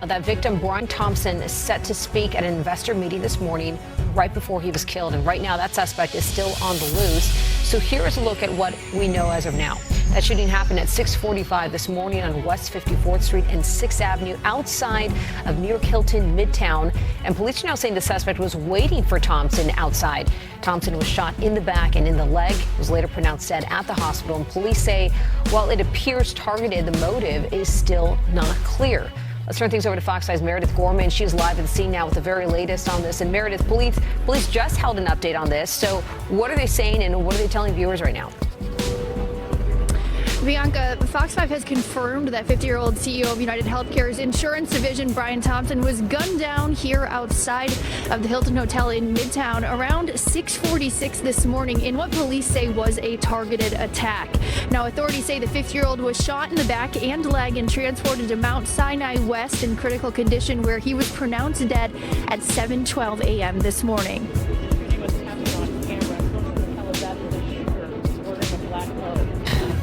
That victim, Brian Thompson, is set to speak at an investor meeting this morning right before he was killed. And right now, that suspect is still on the loose. So here is a look at what we know as of now. That shooting happened at 6:45 this morning on West 54th Street and 6th Avenue outside of New York Hilton Midtown. And police are now saying the suspect was waiting for Thompson outside. Thompson was shot in the back and in the leg, was later pronounced dead at the hospital. And police say while it appears targeted, the motive is still not clear. Let's turn things over to Fox 5's Meredith Gorman. She's live at the scene now with the very latest on this. And Meredith, police just held an update on this. So what are they saying and what are they telling viewers right now? Bianca, Fox 5 has confirmed that 50-year-old CEO of UnitedHealthcare's insurance division, Brian Thompson, was gunned down here outside of the Hilton Hotel in Midtown around 6:46 this morning in what police say was a targeted attack. Now, authorities say the 50-year-old was shot in the back and leg and transported to Mount Sinai West in critical condition, where he was pronounced dead at 7:12 a.m. this morning.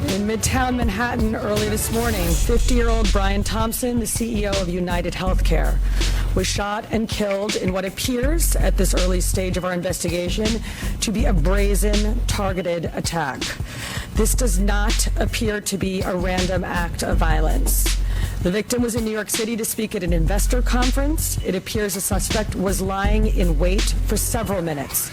In Midtown Manhattan early this morning, 50-year-old Brian Thompson, the CEO of UnitedHealthcare, was shot and killed in what appears, at this early stage of our investigation, to be a brazen, targeted attack. This does not appear to be a random act of violence. The victim was in New York City to speak at an investor conference. It appears the suspect was lying in wait for several minutes.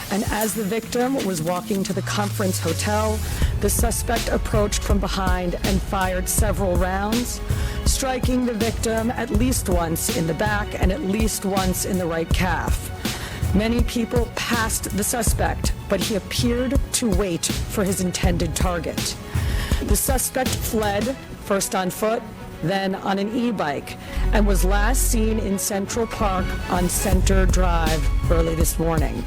And as the victim was walking to the conference hotel, the suspect approached from behind and fired several rounds, striking the victim at least once in the back and at least once in the right calf. Many people passed the suspect, but he appeared to wait for his intended target. The suspect fled, first on foot, then on an e-bike, and was last seen in Central Park on Center Drive early this morning.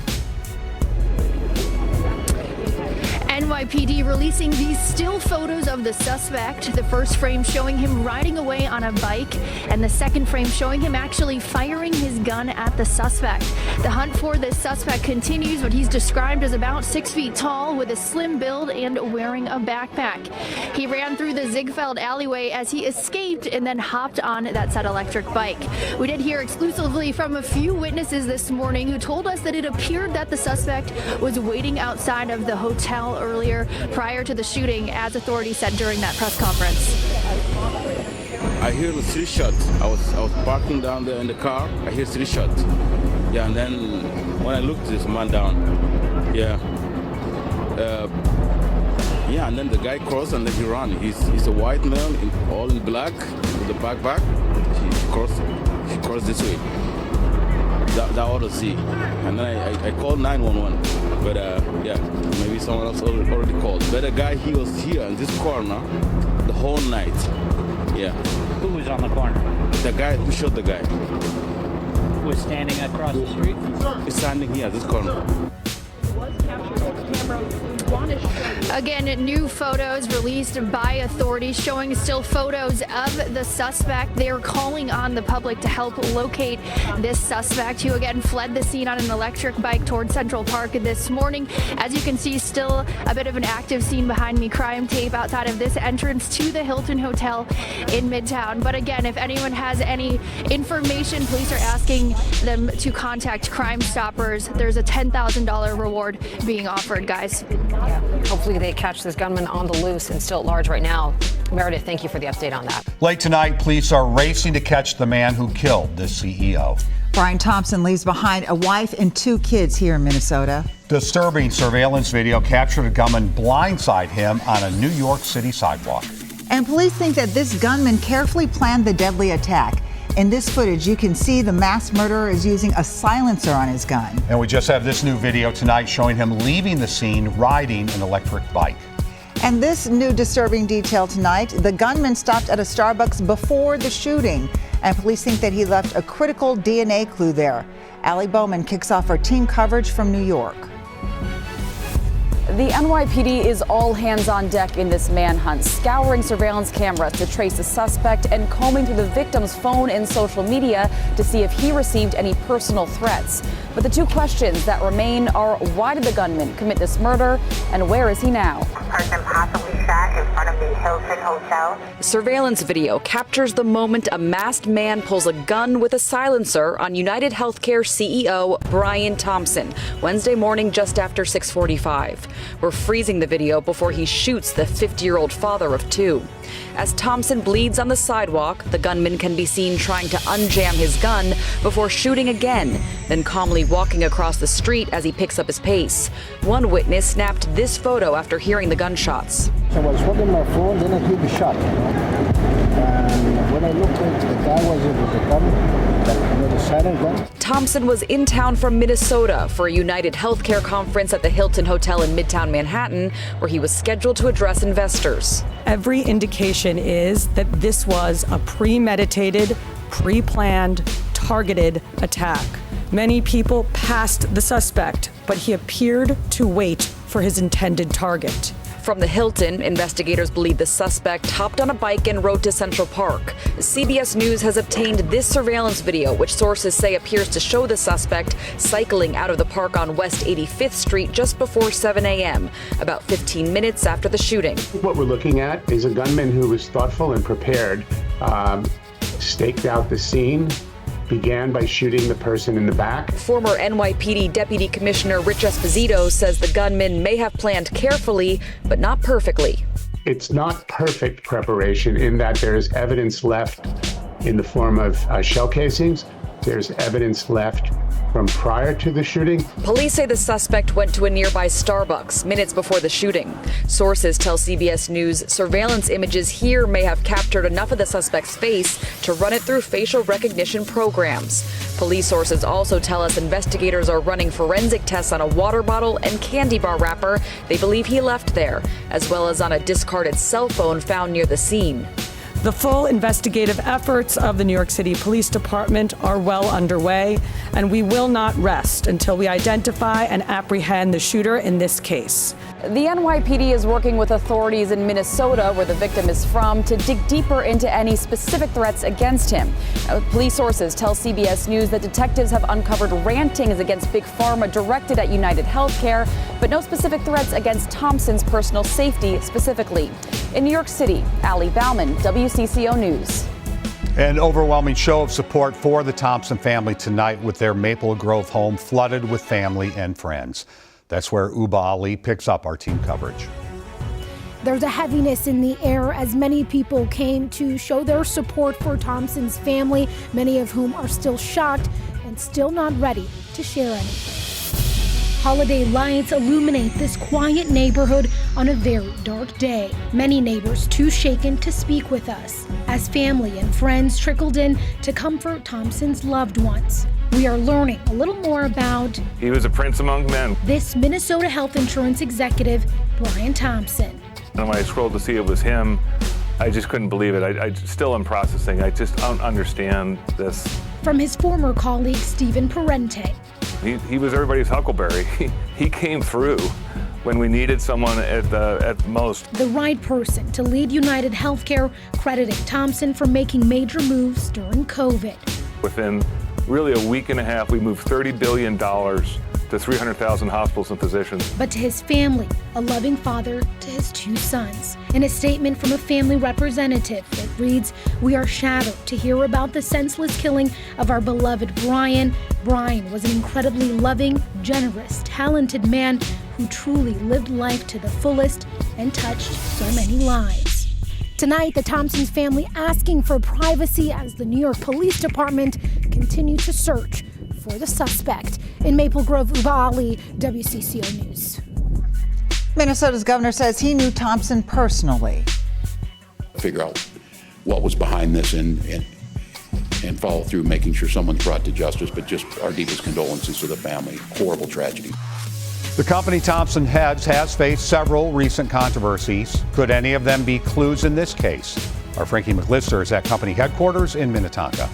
NYPD releasing these still photos of the suspect. The first frame showing him riding away on a bike, and the second frame showing him actually firing his gun at the suspect. The hunt for this suspect continues. What he's described as about 6 feet tall with a slim build and wearing a backpack. He ran through the Ziegfeld alleyway as he escaped and then hopped on that said electric bike. We did hear exclusively from a few witnesses this morning who told us that it appeared that the suspect was waiting outside of the hotel earlier prior to the shooting, as authorities said during that press conference. I hear the 3 shots. I was parking down there in the car. I hear 3 shots. Yeah, and then when I looked, this man down. Yeah. And then the guy crossed and then he ran. He's a white man, all in black, with a backpack. He crossed this way. That ought to see. And then I called 911. But maybe someone else already called. But the guy, he was here in this corner the whole night. Yeah. Who was on the corner? The guy who shot the guy. Was standing across the street? He's standing here, this corner. Again, new photos released by authorities showing still photos of the suspect. They are calling on the public to help locate this suspect, who again fled the scene on an electric bike toward Central Park this morning. As you can see, still a bit of an active scene behind me. Crime tape outside of this entrance to the Hilton Hotel in Midtown. But again, if anyone has any information, police are asking them to contact Crime Stoppers. There's a $10,000 reward being offered, guys. Yeah. Hopefully they catch this gunman on the loose and still at large right now. Meredith, thank you for the update on that. Late tonight, police are racing to catch the man who killed the CEO. Brian Thompson leaves behind a wife and 2 kids here in Minnesota. Disturbing surveillance video captured a gunman blindside him on a New York City sidewalk. And police think that this gunman carefully planned the deadly attack. In this footage, you can see the mass murderer is using a silencer on his gun. And we just have this new video tonight showing him leaving the scene riding an electric bike. And this new disturbing detail tonight, the gunman stopped at a Starbucks before the shooting, and police think that he left a critical DNA clue there. Allie Bowman kicks off our team coverage from New York. The NYPD is all hands on deck in this manhunt, scouring surveillance cameras to trace the suspect and combing through the victim's phone and social media to see if he received any personal threats. But the two questions that remain are, why did the gunman commit this murder, and where is he now? Person possibly shot in front of the Hilton Hotel. Surveillance video captures the moment a masked man pulls a gun with a silencer on UnitedHealthcare CEO Brian Thompson Wednesday morning just after 6:45. We're freezing the video before he shoots the 50-year-old father of two. As Thompson bleeds on the sidewalk, the gunman can be seen trying to unjam his gun before shooting again, then calmly walking across the street as he picks up his pace. One witness snapped this photo after hearing the gunshots. I was holding my phone, then I heard the shot. And when I looked at the guy was with the gun, the silent gun. Thompson was in town from Minnesota for a UnitedHealthcare conference at the Hilton Hotel in Midtown Manhattan, where he was scheduled to address investors. Every indication is that this was a premeditated, pre-planned, targeted attack. Many people passed the suspect, but he appeared to wait for his intended target. From the Hilton, investigators believe the suspect hopped on a bike and rode to Central Park. CBS News has obtained this surveillance video, which sources say appears to show the suspect cycling out of the park on West 85th Street just before 7 a.m., about 15 minutes after the shooting. What we're looking at is a gunman who was thoughtful and prepared, staked out the scene, began by shooting the person in the back. Former NYPD Deputy Commissioner Rich Esposito says the gunman may have planned carefully, but not perfectly. It's not perfect preparation in that there's evidence left in the form of shell casings. There's evidence left from prior to the shooting. Police say the suspect went to a nearby Starbucks minutes before the shooting. Sources tell CBS News surveillance images here may have captured enough of the suspect's face to run it through facial recognition programs. Police sources also tell us investigators are running forensic tests on a water bottle and candy bar wrapper they believe he left there, as well as on a discarded cell phone found near the scene. The full investigative efforts of the New York City Police Department are well underway, and we will not rest until we identify and apprehend the shooter in this case. The NYPD is working with authorities in Minnesota, where the victim is from, to dig deeper into any specific threats against him. Police sources tell CBS News that detectives have uncovered rantings against Big Pharma directed at UnitedHealthcare, but no specific threats against Thompson's personal safety specifically. In New York City, Ali Bauman, WCCO News. An overwhelming show of support for the Thompson family tonight with their Maple Grove home flooded with family and friends. That's where Uba Ali picks up our team coverage. There's a heaviness in the air as many people came to show their support for Thompson's family, many of whom are still shocked and still not ready to share anything. Holiday lights illuminate this quiet neighborhood on a very dark day. Many neighbors too shaken to speak with us as family and friends trickled in to comfort Thompson's loved ones. We are learning a little more about he was a prince among men. This Minnesota health insurance executive, Brian Thompson. And when I scrolled to see it was him, I just couldn't believe it. I still am processing. I just don't understand this. From his former colleague, Stephen Parente. He was everybody's huckleberry. He came through when we needed someone at most. The right person to lead UnitedHealthcare, crediting Thompson for making major moves during COVID. Within really a week and a half, we moved $30 billion to 300,000 hospitals and physicians. But to his family, a loving father to his two sons. In a statement from a family representative that reads, "We are shattered to hear about the senseless killing of our beloved Brian. Brian was an incredibly loving, generous, talented man who truly lived life to the fullest and touched so many lives." Tonight, the Thompsons family asking for privacy as the New York Police Department continue to search for the suspect. In Maple Grove, Uba Ali, WCCO News. Minnesota's governor says he knew Thompson personally. Figure out what was behind this and follow through, making sure someone's brought to justice, but just our deepest condolences to the family. Horrible tragedy. The company Thompson heads has faced several recent controversies. Could any of them be clues in this case? Our Frankie McLister is at company headquarters in Minnetonka.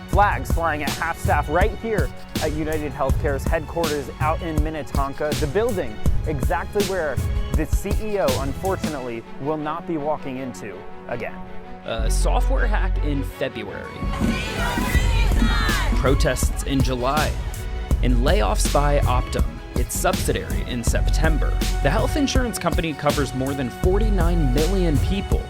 Flags flying at half-staff right here at UnitedHealthcare's headquarters out in Minnetonka, the building exactly where the CEO, unfortunately, will not be walking into again. A software hack in February, protests in July, and layoffs by Optum, its subsidiary, in September. The health insurance company covers more than 49 million people,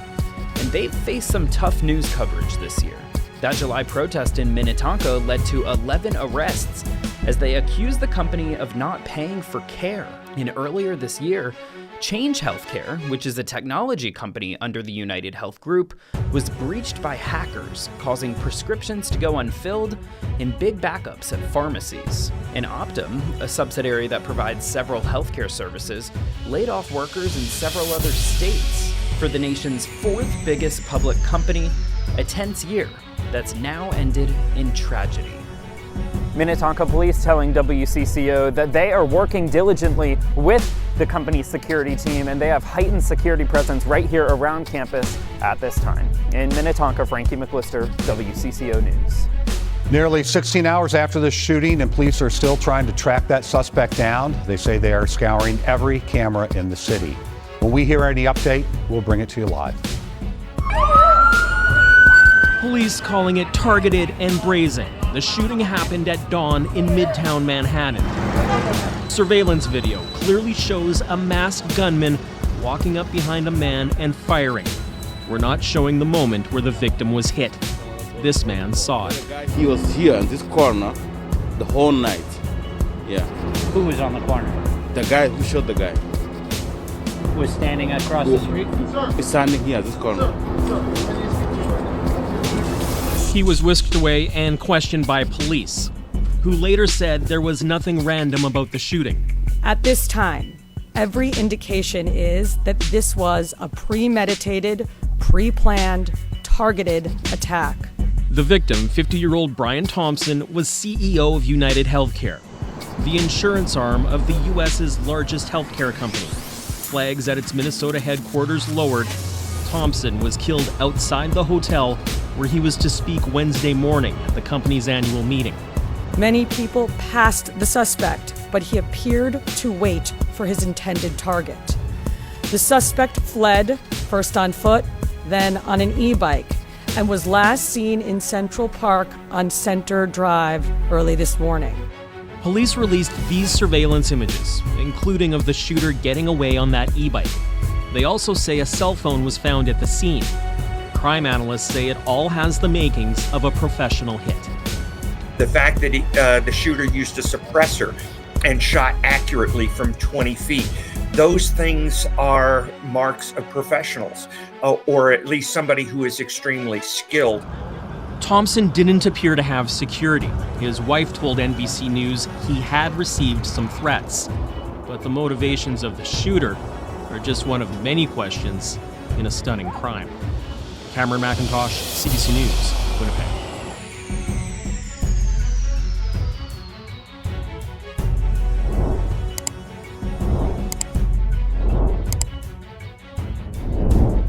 and they've faced some tough news coverage this year. That July protest in Minnetonka led to 11 arrests as they accused the company of not paying for care. And earlier this year, Change Healthcare, which is a technology company under the UnitedHealth Group, was breached by hackers, causing prescriptions to go unfilled and big backups at pharmacies. And Optum, a subsidiary that provides several healthcare services, laid off workers in several other states. For the nation's fourth biggest public company, a tense year that's now ended in tragedy. Minnetonka police telling WCCO that they are working diligently with the company's security team, and they have heightened security presence right here around campus at this time. In Minnetonka, Frankie McLister, WCCO News. Nearly 16 hours after the shooting, and police are still trying to track that suspect down. They say they are scouring every camera in the city. When we hear any update, we'll bring it to you live. Police calling it targeted and brazen. The shooting happened at dawn in Midtown Manhattan. Surveillance video clearly shows a masked gunman walking up behind a man and firing. We're not showing the moment where the victim was hit. This man saw it. He was here in this corner the whole night. Yeah. Who was on the corner? The guy who shot the guy. Was standing across the street? He's standing here, this corner. He was whisked away and questioned by police, who later said there was nothing random about the shooting. At this time, every indication is that this was a premeditated, pre-planned, targeted attack. The victim, 50-year-old Brian Thompson, was CEO of UnitedHealthcare, the insurance arm of the U.S.'s largest healthcare company. Flags at its Minnesota headquarters lowered. Thompson was killed outside the hotel where he was to speak Wednesday morning at the company's annual meeting. Many people passed the suspect, but he appeared to wait for his intended target. The suspect fled, first on foot, then on an e-bike, and was last seen in Central Park on Center Drive early this morning. Police released these surveillance images, including of the shooter getting away on that e-bike. They also say a cell phone was found at the scene. Crime analysts say it all has the makings of a professional hit. The fact that the shooter used a suppressor and shot accurately from 20 feet, those things are marks of professionals, or at least somebody who is extremely skilled. Thompson didn't appear to have security. His wife told NBC News he had received some threats. But the motivations of the shooter are just one of many questions in a stunning crime. Cameron McIntosh, CBC News, Winnipeg.